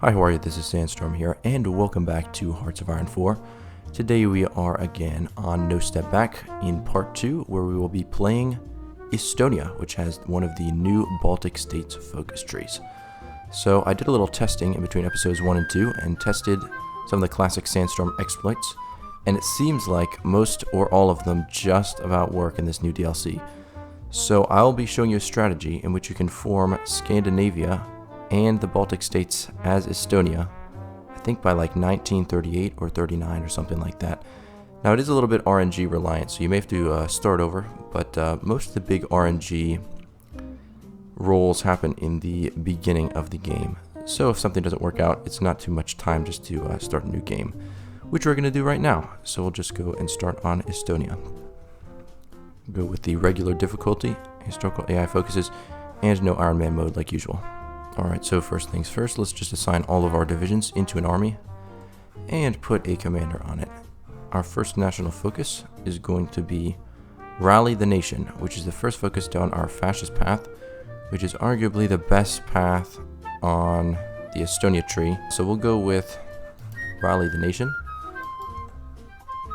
Hi, how are you? This is Sandstorm here, and welcome back to Hearts of Iron 4. Today we are again on No Step Back in part 2, where we will be playing Estonia, which has one of the new Baltic States focus trees. So I did a little testing in between episodes 1 and 2, and tested some of the classic Sandstorm exploits, and it seems like most or all of them just about work in this new DLC. So I'll be showing you a strategy in which you can form Scandinavia and the Baltic States as Estonia, I think by like 1938 or 39 or something like that. Now it is a little bit RNG reliant, so you may have to start over, but most of the big RNG rolls happen in the beginning of the game. So if something doesn't work out, it's not too much time just to start a new game, which we're going to do right now. So we'll just go and start on Estonia. Go with the regular difficulty, historical AI focuses, and no Iron Man mode like usual. Alright, so first things first, let's just assign all of our divisions into an army and put a commander on it. Our first national focus is going to be Rally the Nation, which is the first focus down our fascist path, which is arguably the best path on the Estonia tree. So we'll go with Rally the Nation.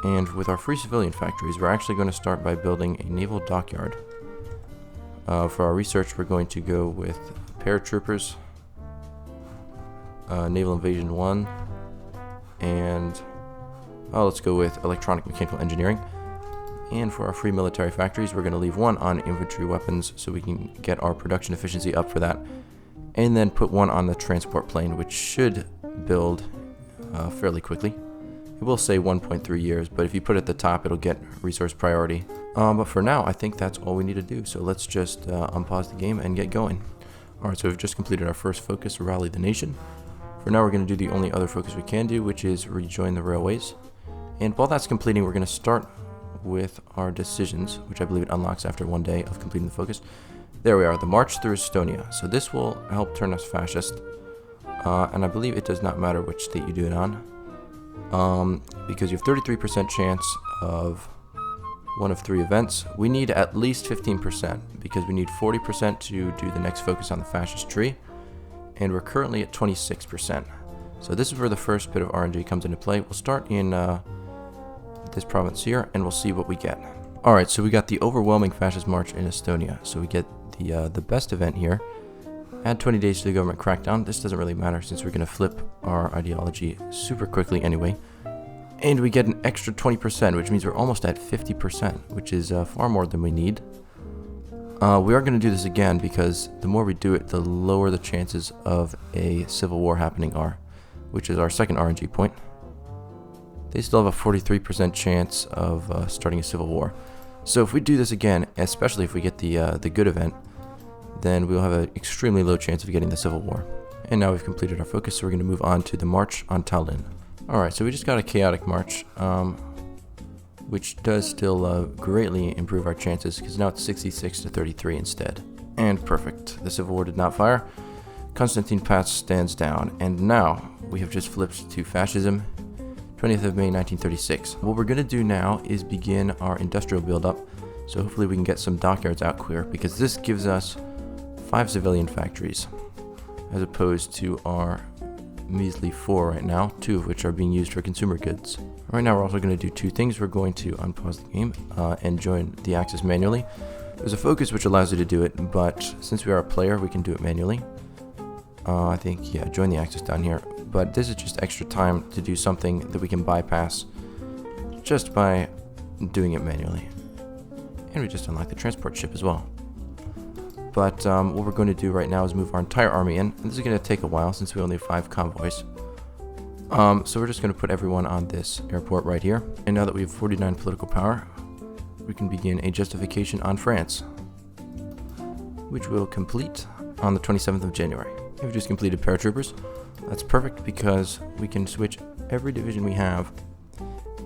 And with our free civilian factories, we're actually going to start by building a naval dockyard. For our research, we're going to go with Paratroopers, Naval Invasion 1, and let's go with Electronic Mechanical Engineering. And for our free military factories, we're going to leave one on infantry weapons so we can get our production efficiency up for that, and then put one on the transport plane, which should build fairly quickly. It will say 1.3 years, but if you put it at the top, it'll get resource priority. But for now, I think that's all we need to do, so let's just unpause the game and get going. Alright, so we've just completed our first focus, Rally the Nation. For now, we're going to do the only other focus we can do, which is rejoin the railways. And while that's completing, we're going to start with our decisions, which I believe it unlocks after one day of completing the focus. There we are, the march through Estonia. So this will help turn us fascist. And I believe it does not matter which state you do it on. Because you have 33% chance of one of 3 events. We need at least 15% because we need 40% to do the next focus on the fascist tree, and we're currently at 26%. So this is where the first bit of RNG comes into play. We'll start in this province here, and we'll see what we get. Alright, so we got the overwhelming fascist march in Estonia. So we get the best event here. Add 20 days to the government crackdown. This doesn't really matter since we're going to flip our ideology super quickly anyway. And we get an extra 20%, which means we're almost at 50%, which is far more than we need. We are going to do this again because the more we do it, the lower the chances of a civil war happening are, which is our second RNG point. They still have a 43% chance of starting a civil war. So if we do this again, especially if we get the good event, then we'll have an extremely low chance of getting the civil war. And now we've completed our focus, so we're going to move on to the march on Tallinn. Alright, so we just got a chaotic march, which does still greatly improve our chances, because now it's 66 to 33 instead. And perfect. The Civil War did not fire. Constantine Pass stands down, and now we have just flipped to fascism, 20th of May 1936. What we're going to do now is begin our industrial buildup, so hopefully we can get some dockyards out clear, because this gives us 5 civilian factories, as opposed to our measly 4 right now, 2 of which are being used for consumer goods. Right now we're also going to do 2 things. We're going to unpause the game and join the axis manually. There's a focus which allows you to do it, but since we are a player, we can do it manually. I think, yeah, join the axis down here. But this is just extra time to do something that we can bypass just by doing it manually. And we just unlock the transport ship as well. But what we're going to do right now is move our entire army in. And this is going to take a while since we only have 5 convoys. So we're just going to put everyone on this airport right here. And now that we have 49 political power, we can begin a justification on France, which will complete on the 27th of January. We've just completed paratroopers. That's perfect because we can switch every division we have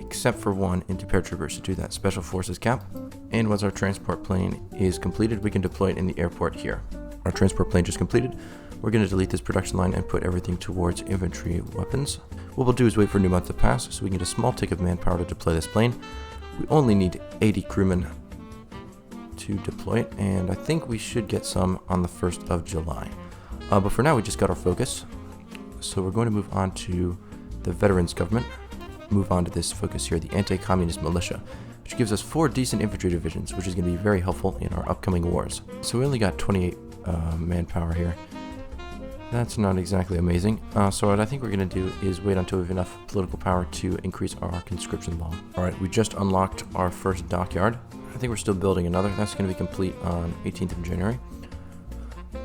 except for 1 into paratroopers to do that special forces cap. And once our transport plane is completed, we can deploy it in the airport here. Our transport plane just completed. We're going to delete this production line and put everything towards infantry weapons. What we'll do is wait for a new month to pass so we can get a small tick of manpower to deploy this plane. We only need 80 crewmen to deploy it, and I think we should get some on the 1st of July. But for now, we just got our focus. So we're going to move on to the Veterans Government. Move on to this focus here, the Anti-Communist Militia, which gives us 4 decent infantry divisions, which is going to be very helpful in our upcoming wars. So we only got 28 manpower here. That's not exactly amazing. So what I think we're going to do is wait until we have enough political power to increase our conscription law. Alright, we just unlocked our first dockyard. I think we're still building another. That's going to be complete on 18th of January.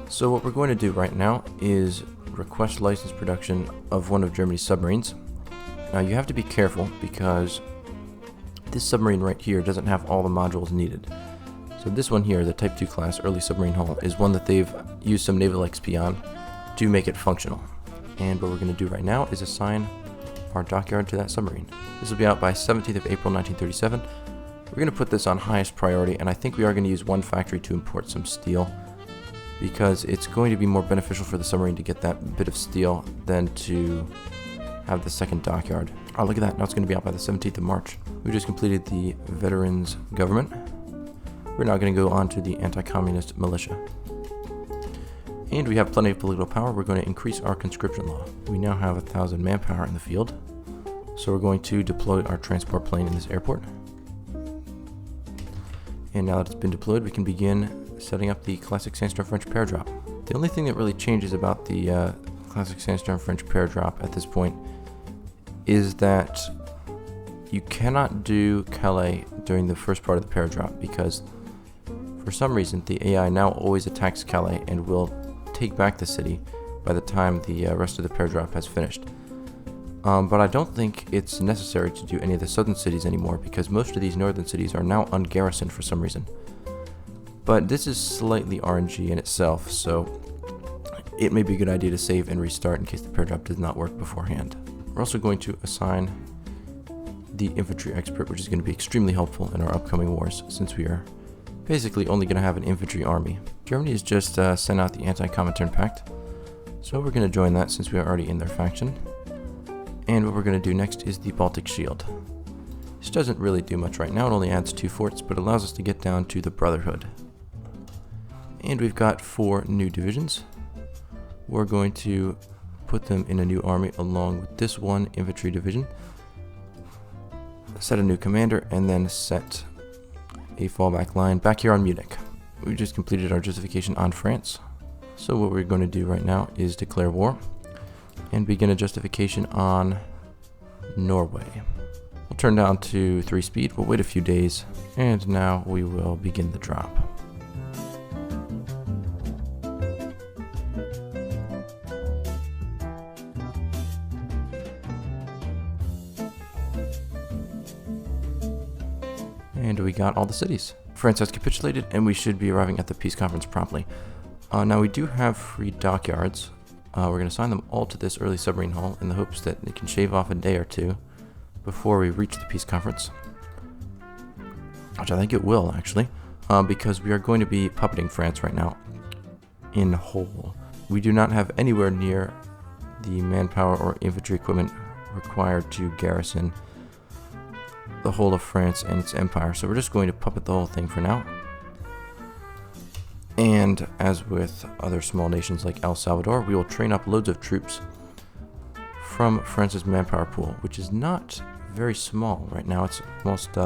So what we're going to do right now is request license production of one of Germany's submarines. Now you have to be careful because this submarine right here doesn't have all the modules needed. So this one here, the Type 2 class early submarine hull, is one that they've used some naval XP on to make it functional. And what we're going to do right now is assign our dockyard to that submarine. This will be out by 17th of April 1937. We're going to put this on highest priority, and I think we are going to use one factory to import some steel, because it's going to be more beneficial for the submarine to get that bit of steel than to have the second dockyard. Oh, look at that. Now it's going to be out by the 17th of March. We just completed the Veterans Government. We're now going to go on to the Anti-Communist Militia. And we have plenty of political power. We're going to increase our conscription law. We now have 1,000 manpower in the field. So we're going to deploy our transport plane in this airport. And now that it's been deployed, we can begin setting up the classic Sandstorm French Paradrop. The only thing that really changes about the classic Sandstorm French Paradrop at this point is that you cannot do Calais during the first part of the Paradrop, because for some reason the AI now always attacks Calais and will take back the city by the time the rest of the Paradrop has finished. But I don't think it's necessary to do any of the southern cities anymore, because most of these northern cities are now ungarrisoned for some reason. But this is slightly RNG in itself, so it may be a good idea to save and restart in case the Paradrop does not work beforehand. We're also going to assign the infantry expert, which is going to be extremely helpful in our upcoming wars, since we are basically only going to have an infantry army. Germany has just sent out the Anti-Comintern Pact, so we're going to join that since we are already in their faction. And what we're going to do next is the Baltic Shield. This doesn't really do much right now. It only adds 2 forts, but allows us to get down to the Brotherhood. And we've got 4 new divisions. We're going to put them in a new army along with this one infantry division. Set a new commander, and then set a fallback line back here on Munich. We just completed our justification on France. So what we're going to do right now is declare war and begin a justification on Norway. We'll turn down to 3 speed, we'll wait a few days, and now we will begin the drop. And we got all the cities. France has capitulated, and we should be arriving at the peace conference promptly. Now we do have free dockyards. We're going to assign them all to this early submarine hull in the hopes that it can shave off a day or 2 before we reach the peace conference. Which I think it will, actually, because we are going to be puppeting France right now in whole. We do not have anywhere near the manpower or infantry equipment required to garrison the whole of France and its empire, so we're just going to puppet the whole thing for now. And as with other small nations like El Salvador, we will train up loads of troops from France's manpower pool, which is not very small right now. It's almost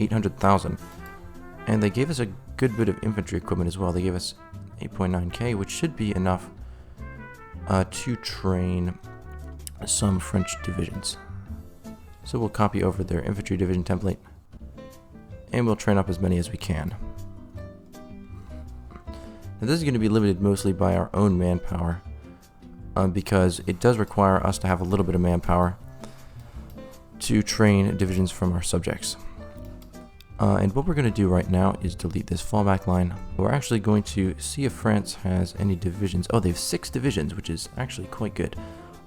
800,000. And they gave us a good bit of infantry equipment as well. They gave us 8.9k, which should be enough to train some French divisions. So we'll copy over their infantry division template, and we'll train up as many as we can. Now this is going to be limited mostly by our own manpower, because it does require us to have a little bit of manpower to train divisions from our subjects. And what we're going to do right now is delete this fallback line. We're actually going to see if France has any divisions. Oh, they have 6 divisions, which is actually quite good.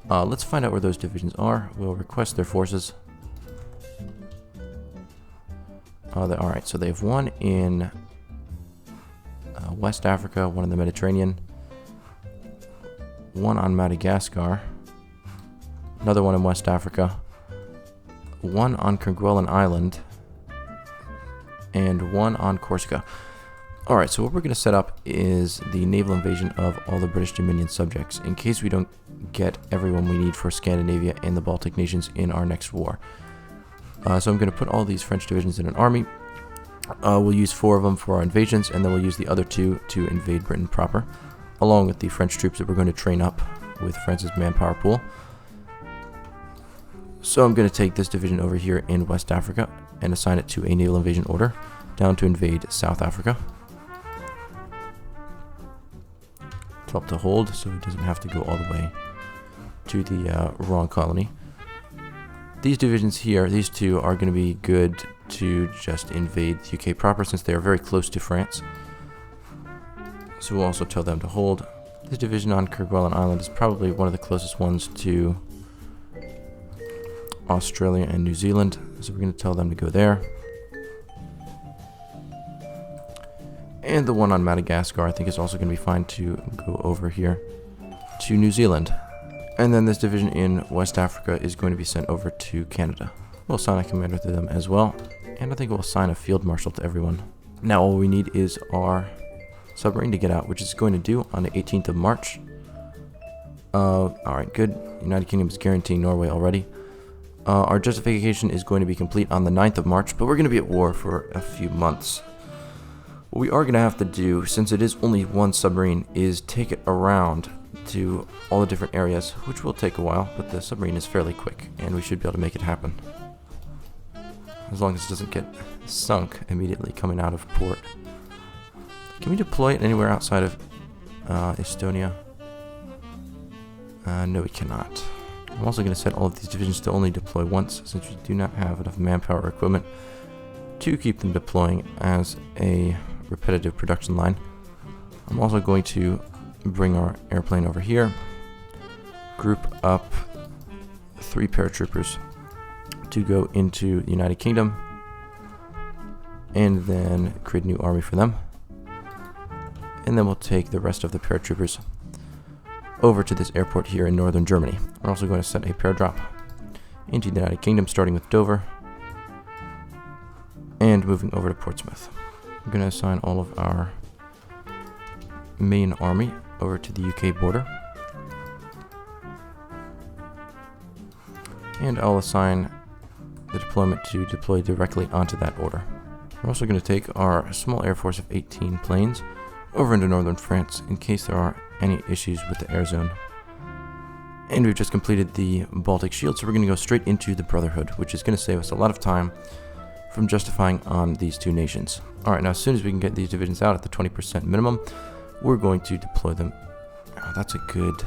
Let's find out where those divisions are. We'll request their forces. Alright, so they have 1 in West Africa, 1 in the Mediterranean, 1 on Madagascar, another 1 in West Africa, 1 on Kerguelen Island, and 1 on Corsica. Alright, so what we're going to set up is the naval invasion of all the British Dominion subjects, in case we don't get everyone we need for Scandinavia and the Baltic nations in our next war. So I'm going to put all these French divisions in an army. We'll use 4 of them for our invasions, and then we'll use the other 2 to invade Britain proper, along with the French troops that we're going to train up with France's manpower pool. So I'm going to take this division over here in West Africa and assign it to a naval invasion order, down to invade South Africa. Help to hold, so it doesn't have to go all the way to the wrong colony. These divisions here, these 2 are going to be good to just invade the UK proper, since they are very close to France. So we'll also tell them to hold. This division on Kerguelen Island is probably one of the closest ones to Australia and New Zealand, so we're going to tell them to go there. And the one on Madagascar I think is also going to be fine to go over here to New Zealand. And then this division in West Africa is going to be sent over to Canada. We'll assign a commander to them as well, and I think we'll assign a field marshal to everyone. Now all we need is our submarine to get out, which is going to do on the 18th of March. Alright, good. United Kingdom is guaranteeing Norway already. Our justification is going to be complete on the 9th of March, but we're going to be at war for a few months. What we are going to have to do, since it is only one submarine, is take it around to all the different areas, which will take a while, but the submarine is fairly quick, and we should be able to make it happen. As long as it doesn't get sunk immediately coming out of port. Can we deploy it anywhere outside of Estonia? No, we cannot. I'm also going to set all of these divisions to only deploy once, since we do not have enough manpower or equipment to keep them deploying as a repetitive production line. I'm also going to bring our airplane over here, group up 3 paratroopers to go into the United Kingdom, and then create a new army for them. And then we'll take the rest of the paratroopers over to this airport here in northern Germany. We're also going to set a paradrop into the United Kingdom, starting with Dover, and moving over to Portsmouth. We're going to assign all of our main army over to the UK border. And I'll assign the deployment to deploy directly onto that order. We're also going to take our small air force of 18 planes over into northern France in case there are any issues with the air zone. And we've just completed the Baltic Shield, so we're going to go straight into the Brotherhood, which is going to save us a lot of time from justifying on these 2 nations. Alright, now as soon as we can get these divisions out at the 20% minimum, we're going to deploy them. Oh, that's a good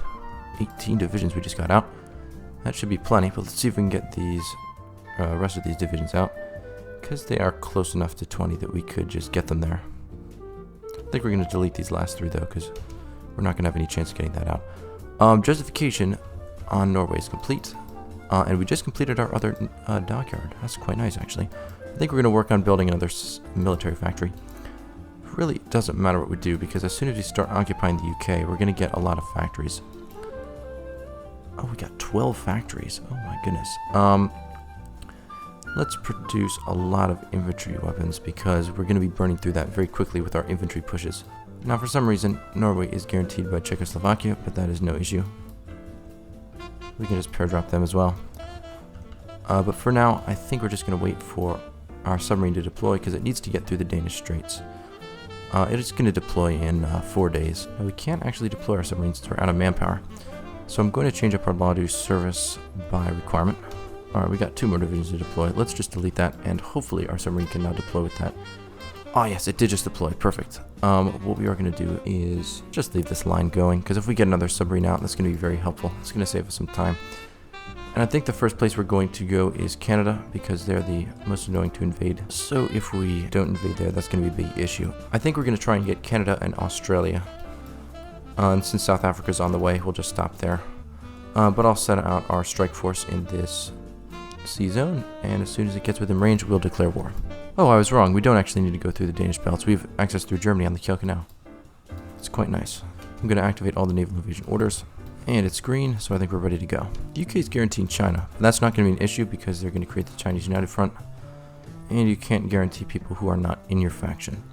18 divisions we just got out. That should be plenty, but let's see if we can get these rest of these divisions out, because they are close enough to 20 that we could just get them there. I think we're going to delete these last 3 though, because we're not going to have any chance of getting that out. Justification on Norway is complete, and we just completed our other dockyard. That's quite nice, actually. I think we're going to work on building another military factory. Really doesn't matter what we do, because as soon as we start occupying the UK, we're going to get a lot of factories. Oh, we got 12 factories. Oh my goodness. Let's produce a lot of infantry weapons, because we're going to be burning through that very quickly with our infantry pushes. Now, for some reason, Norway is guaranteed by Czechoslovakia, but that is no issue. We can just paradrop them as well. But for now, I think we're just going to wait for our submarine to deploy, because it needs to get through the Danish Straits. It is going to deploy in 4 days. Now, we can't actually deploy our submarines since we're out of manpower. So I'm going to change up our law to service by requirement. Alright, we got 2 more divisions to deploy. Let's just delete that, and hopefully our submarine can now deploy with that. Oh yes, it did just deploy. Perfect. What we are going to do is just leave this line going, because if we get another submarine out, that's going to be very helpful. It's going to save us some time. And I think the first place we're going to go is Canada, because they're the most annoying to invade. So if we don't invade there, that's going to be a big issue. I think we're going to try and get Canada and Australia. And since South Africa's on the way, we'll just stop there. But I'll set out our strike force in this sea zone, and as soon as it gets within range, we'll declare war. Oh, I was wrong. We don't actually need to go through the Danish belts. We have access through Germany on the Kiel Canal. It's quite nice. I'm going to activate all the naval invasion orders, and it's green, so I think we're ready to go. The UK is guaranteeing China, but that's not going to be an issue because they're going to create the Chinese United Front, and you can't guarantee people who are not in your faction.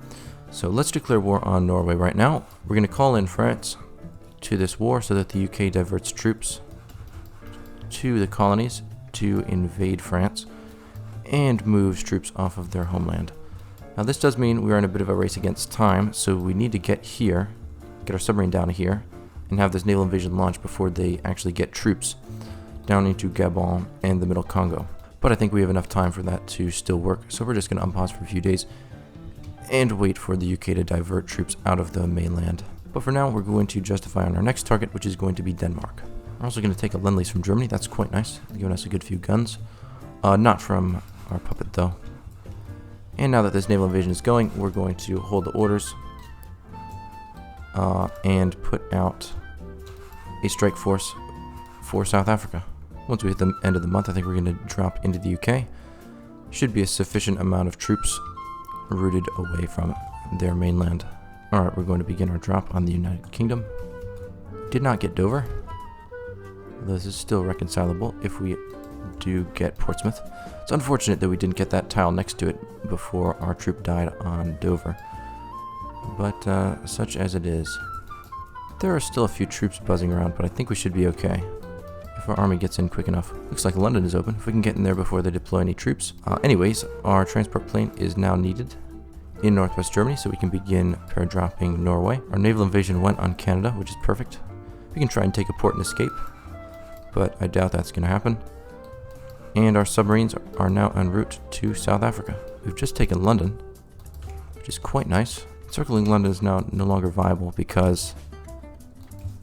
So let's declare war on Norway right now. We're going to call in France to this war so that the UK diverts troops to the colonies to invade France and moves troops off of their homeland. Now this does mean we are in a bit of a race against time, so we need to get here, get our submarine down here, and have this naval invasion launch before they actually get troops down into Gabon and the Middle Congo. But I think we have enough time for that to still work, so we're just going to unpause for a few days and wait for the UK to divert troops out of the mainland. But for now, we're going to justify on our next target, which is going to be Denmark. We're also going to take a lend-lease from Germany. That's quite nice. They're giving us a good few guns. Not from our puppet, though. And now that this naval invasion is going, we're going to hold the orders and put out a strike force for South Africa. Once we hit the end of the month, I think we're going to drop into the UK. Should be a sufficient amount of troops rooted away from their mainland. Alright, we're going to begin our drop on the United Kingdom. Did not get Dover. This is still reconcilable if we do get Portsmouth. It's unfortunate that we didn't get that tile next to it before our troop died on Dover. But such as it is. There are still a few troops buzzing around, but I think we should be okay if our army gets in quick enough. Looks like London is open. If we can get in there before they deploy any troops. Anyways, our transport plane is now needed in northwest Germany, so we can begin paradropping Norway. Our naval invasion went on Canada, which is perfect. We can try and take a port and escape, but I doubt that's going to happen. And our submarines are now en route to South Africa. We've just taken London, which is quite nice. Circling London is now no longer viable because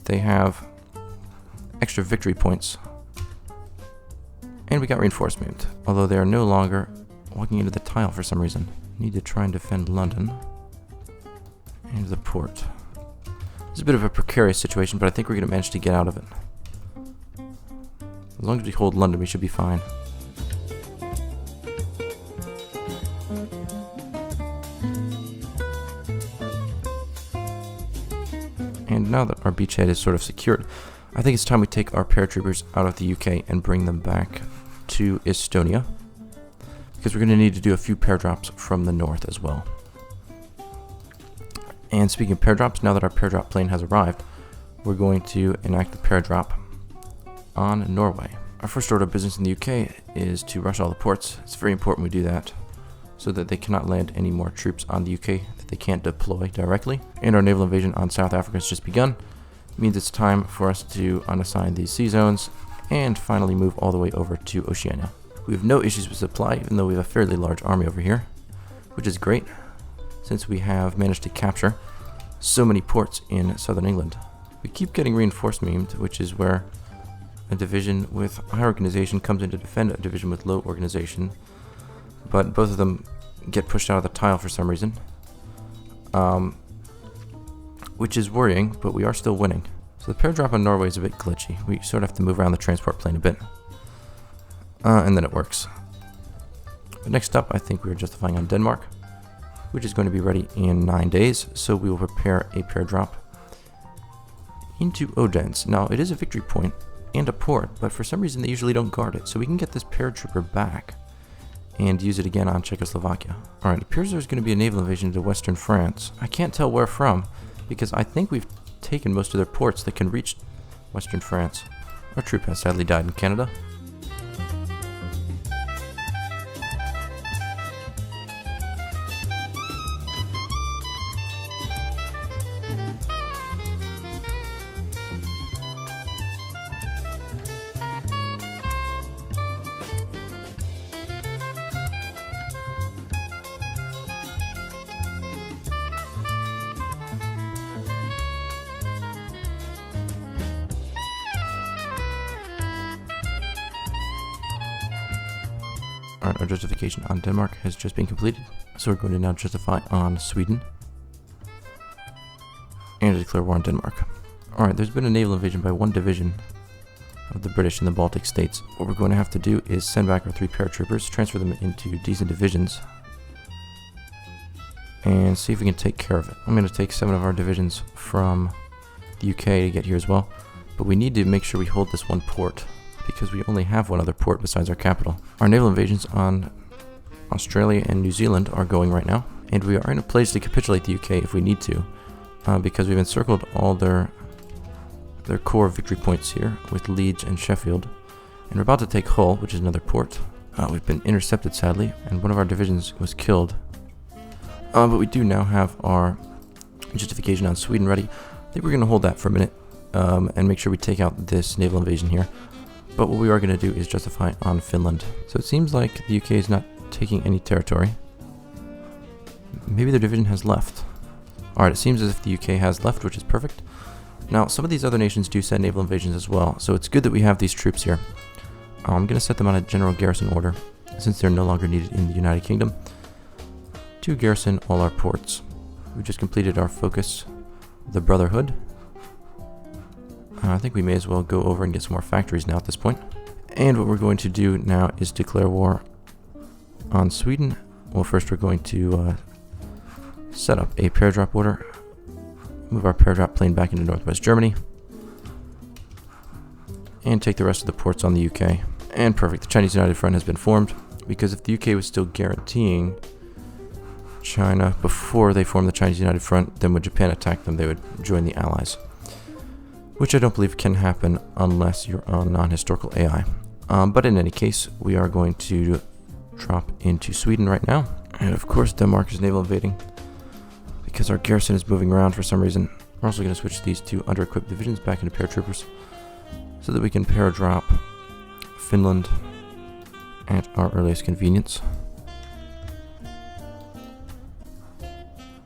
they have extra victory points. And we got reinforcement, although they are no longer walking into the tile for some reason. Need to try and defend London and the port. It's a bit of a precarious situation, but I think we're going to manage to get out of it. As long as we hold London, we should be fine. And now that our beachhead is sort of secured, I think it's time we take our paratroopers out of the UK and bring them back to Estonia, because we're going to need to do a few paradrops from the north as well. And speaking of paradrops, now that our paradrop plane has arrived, we're going to enact the paradrop on Norway. Our first order of business in the UK is to rush all the ports. It's very important we do that so that they cannot land any more troops on the UK that they can't deploy directly. And our naval invasion on South Africa has just begun. It means it's time for us to unassign these sea zones and finally move all the way over to Oceania. We have no issues with supply, even though we have a fairly large army over here, which is great since we have managed to capture so many ports in southern England. We keep getting reinforcement, which is where a division with high organization comes in to defend a division with low organization, but both of them get pushed out of the tile for some reason, which is worrying, but we are still winning. So the paradrop on Norway is a bit glitchy. We sort of have to move around the transport plane a bit. And then it works. But next up, I think we are justifying on Denmark, which is going to be ready in 9 days. So we will prepare a paradrop into Odense. Now, it is a victory point and a port, but for some reason they usually don't guard it. So we can get this paratrooper back and use it again on Czechoslovakia. Alright, it appears there's going to be a naval invasion into western France. I can't tell where from, because I think we've taken most of their ports that can reach western France. Our troop has sadly died in Canada. Alright, our justification on Denmark has just been completed, so we're going to now justify on Sweden and declare war on Denmark. Alright, there's been a naval invasion by one division of the British in the Baltic States. What we're going to have to do is send back our 3 paratroopers, transfer them into decent divisions, and see if we can take care of it. I'm going to take 7 of our divisions from the UK to get here as well, but we need to make sure we hold this one port, because we only have one other port besides our capital. Our naval invasions on Australia and New Zealand are going right now, And we are in a place to capitulate the UK if we need to, because we've encircled all their core victory points here with Leeds and Sheffield. And we're about to take Hull, which is another port. We've been intercepted, sadly, and one of our divisions was killed. But we do now have our justification on Sweden ready. I think we're going to hold that for a minute and make sure we take out this naval invasion here. But what we are going to do is justify on Finland. So it seems like the UK is not taking any territory. Maybe their division has left. Alright, it seems as if the UK has left, which is perfect. Now, some of these other nations do send naval invasions as well, so it's good that we have these troops here. I'm going to set them on a general garrison order, since they're no longer needed in the United Kingdom, to garrison all our ports. We just completed our focus, the Brotherhood. I think we may as well go over and get some more factories now at this point. And what we're going to do now is declare war on Sweden. Well, first we're going to set up a Paradrop order, move our Paradrop plane back into northwest Germany, and take the rest of the ports on the UK. And perfect, the Chinese United Front has been formed, because if the UK was still guaranteeing China before they formed the Chinese United Front, then when Japan attacked them, they would join the Allies. Which I don't believe can happen unless you're on non-historical AI. But in any case, we are going to drop into Sweden right now. And of course, Denmark is naval invading, because our garrison is moving around for some reason. We're also going to switch these two under-equipped divisions back into paratroopers, so that we can paradrop Finland at our earliest convenience.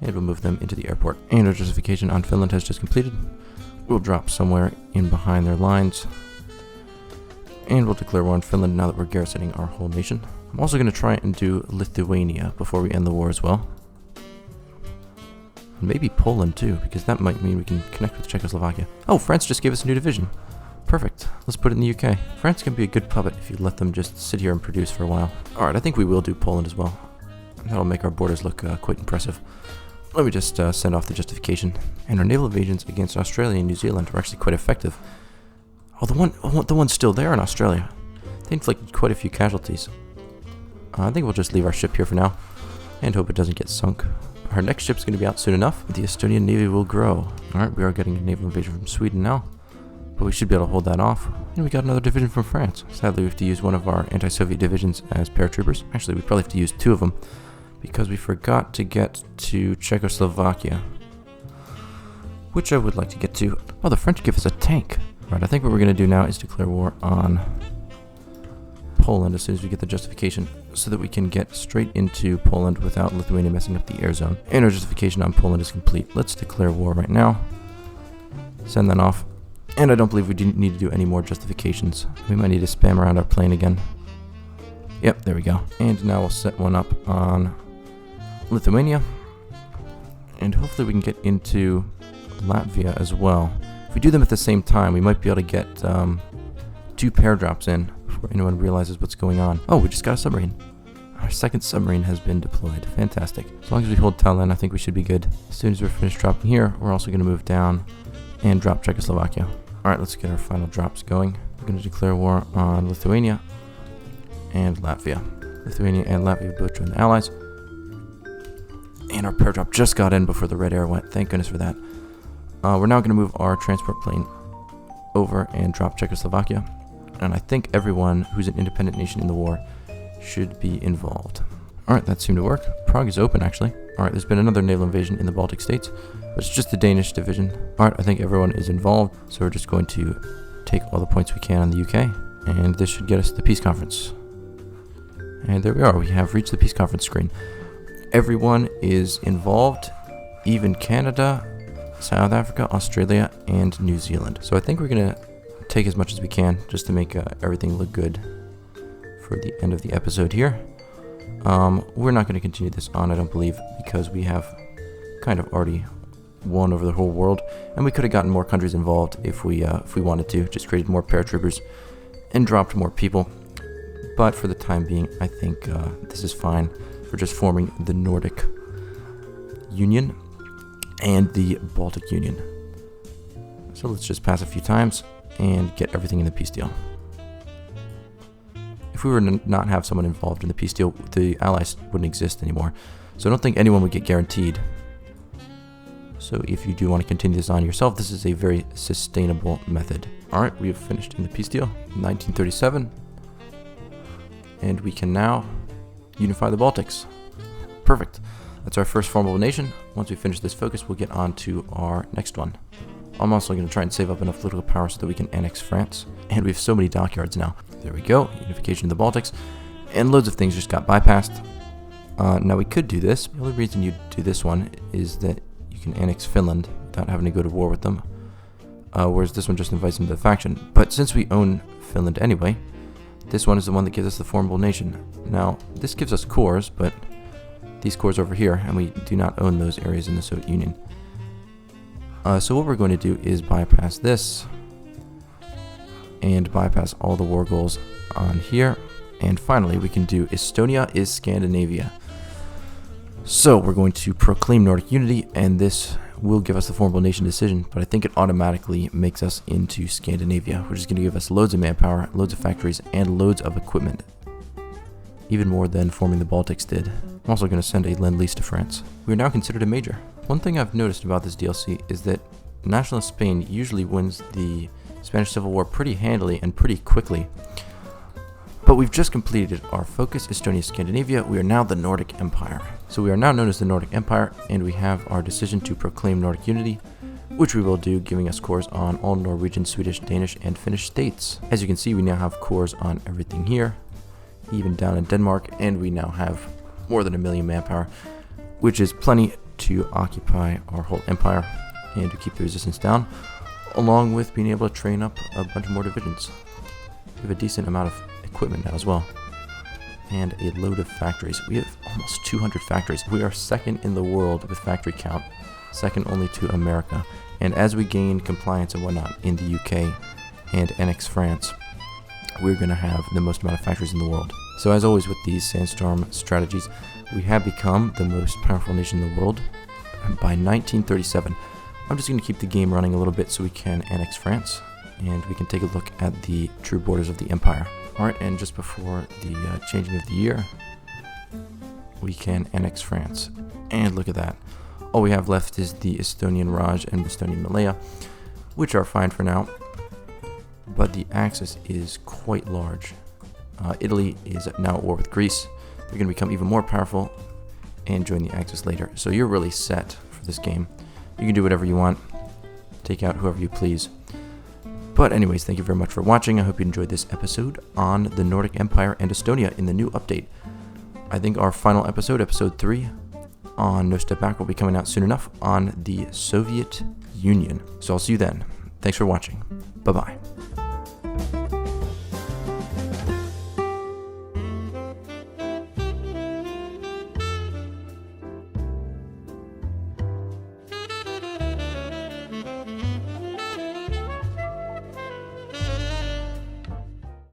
And we'll move them into the airport. And our justification on Finland has just completed. We'll drop somewhere in behind their lines. And we'll declare war on Finland now that we're garrisoning our whole nation. I'm also going to try and do Lithuania before we end the war as well. And maybe Poland too, because that might mean we can connect with Czechoslovakia. Oh, France just gave us a new division. Perfect. Let's put it in the UK. France can be a good puppet if you let them just sit here and produce for a while. Alright, I think we will do Poland as well. That'll make our borders look quite impressive. Let me just send off the justification. And our naval invasions against Australia and New Zealand are actually quite effective. Oh, the one's still there in Australia. They inflicted quite a few casualties. I think we'll just leave our ship here for now and hope it doesn't get sunk. Our next ship's going to be out soon enough. The Estonian Navy will grow. Alright, we are getting a naval invasion from Sweden now, but we should be able to hold that off. And we got another division from France. Sadly, we have to use one of our anti-Soviet divisions as paratroopers. Actually, we probably have to use two of them, because we forgot to get to Czechoslovakia, which I would like to get to. Oh, the French give us a tank. Right, I think what we're going to do now is declare war on Poland as soon as we get the justification, so that we can get straight into Poland without Lithuania messing up the air zone. And our justification on Poland is complete. Let's declare war right now. Send that off. And I don't believe we need to do any more justifications. We might need to spam around our plane again. Yep, there we go. And now we'll set one up on Lithuania. And hopefully we can get into Latvia as well. If we do them at the same time, we might be able to get two paradrops in before anyone realizes what's going on. Oh, we just got a submarine. Our second submarine has been deployed. Fantastic. As long as we hold Tallinn, I think we should be good. As soon as we're finished dropping here, we're also going to move down and drop Czechoslovakia. Alright, let's get our final drops going. We're going to declare war on Lithuania and Latvia. Lithuania and Latvia both joined the Allies. And our paradrop just got in before the red air went. Thank goodness for that. We're now going to move our transport plane over and drop Czechoslovakia. And I think everyone who's an independent nation in the war should be involved. Alright, that seemed to work. Prague is open, actually. Alright, there's been another naval invasion in the Baltic States, but it's just the Danish division. Alright, I think everyone is involved, so we're just going to take all the points we can on the UK, and this should get us to the peace conference. And there we are, we have reached the peace conference screen. Everyone is involved, even Canada, South Africa, Australia, and New Zealand. So I think we're going to take as much as we can just to make everything look good for the end of the episode here. We're not going to continue this on, I don't believe, because we have kind of already won over the whole world, and we could have gotten more countries involved if we wanted to, just created more paratroopers and dropped more people. But for the time being, I think this is fine for just forming the Nordic Union and the Baltic Union. So let's just pass a few times and get everything in the peace deal. If we were to not have someone involved in the peace deal, the Allies wouldn't exist anymore. So I don't think anyone would get guaranteed. So if you do want to continue this on yourself, this is a very sustainable method. Alright, we have finished in the peace deal, 1937. And we can now unify the Baltics. Perfect. That's our first formidable nation. Once we finish this focus, we'll get on to our next one. I'm also going to try and save up enough political power so that we can annex France. And we have so many dockyards now. There we go, unification of the Baltics. And loads of things just got bypassed. Now we could do this. The only reason you do this one is that you can annex Finland without having to go to war with them. Whereas this one just invites them to the faction. But since we own Finland anyway, this one is the one that gives us the formidable nation. Now, this gives us cores, but these cores over here, and we do not own those areas in the Soviet Union. So what we're going to do is bypass this, and bypass all the war goals on here. And finally, we can do Estonia is Scandinavia. So we're going to proclaim Nordic unity, and this will give us the formidable nation decision, but I think it automatically makes us into Scandinavia, which is going to give us loads of manpower, loads of factories, and loads of equipment. Even more than forming the Baltics did. I'm also going to send a lend-lease to France. We are now considered a major. One thing I've noticed about this DLC is that nationalist Spain usually wins the Spanish Civil War pretty handily and pretty quickly. But we've just completed our focus, Estonia, Scandinavia. We are now the Nordic Empire. So we are now known as the Nordic Empire, and we have our decision to proclaim Nordic unity, which we will do, giving us cores on all Norwegian, Swedish, Danish, and Finnish states. As you can see, we now have cores on everything here, even down in Denmark, and we now have more than 1 million manpower, which is plenty to occupy our whole empire and to keep the resistance down, along with being able to train up a bunch more divisions. We have a decent amount of equipment now as well, and a load of factories. We have almost 200 factories. We are second in the world with factory count, second only to America. And as we gain compliance and whatnot in the UK and annex France, we're going to have the most amount of factories in the world. So as always with these Sandstorm strategies, we have become the most powerful nation in the world by 1937. I'm just going to keep the game running a little bit so we can annex France, and we can take a look at the true borders of the empire. Alright, and just before the changing of the year, we can annex France. And look at that. All we have left is the Estonian Raj and Estonian Militia, which are fine for now. But the axis is quite large. Italy is now at war with Greece. They're going to become even more powerful and join the Axis later. So you're really set for this game. You can do whatever you want. Take out whoever you please. But anyways, thank you very much for watching. I hope you enjoyed this episode on the Nordic Empire and Estonia in the new update. I think our final episode, episode 3, on No Step Back will be coming out soon enough on the Soviet Union. So I'll see you then. Thanks for watching. Bye-bye.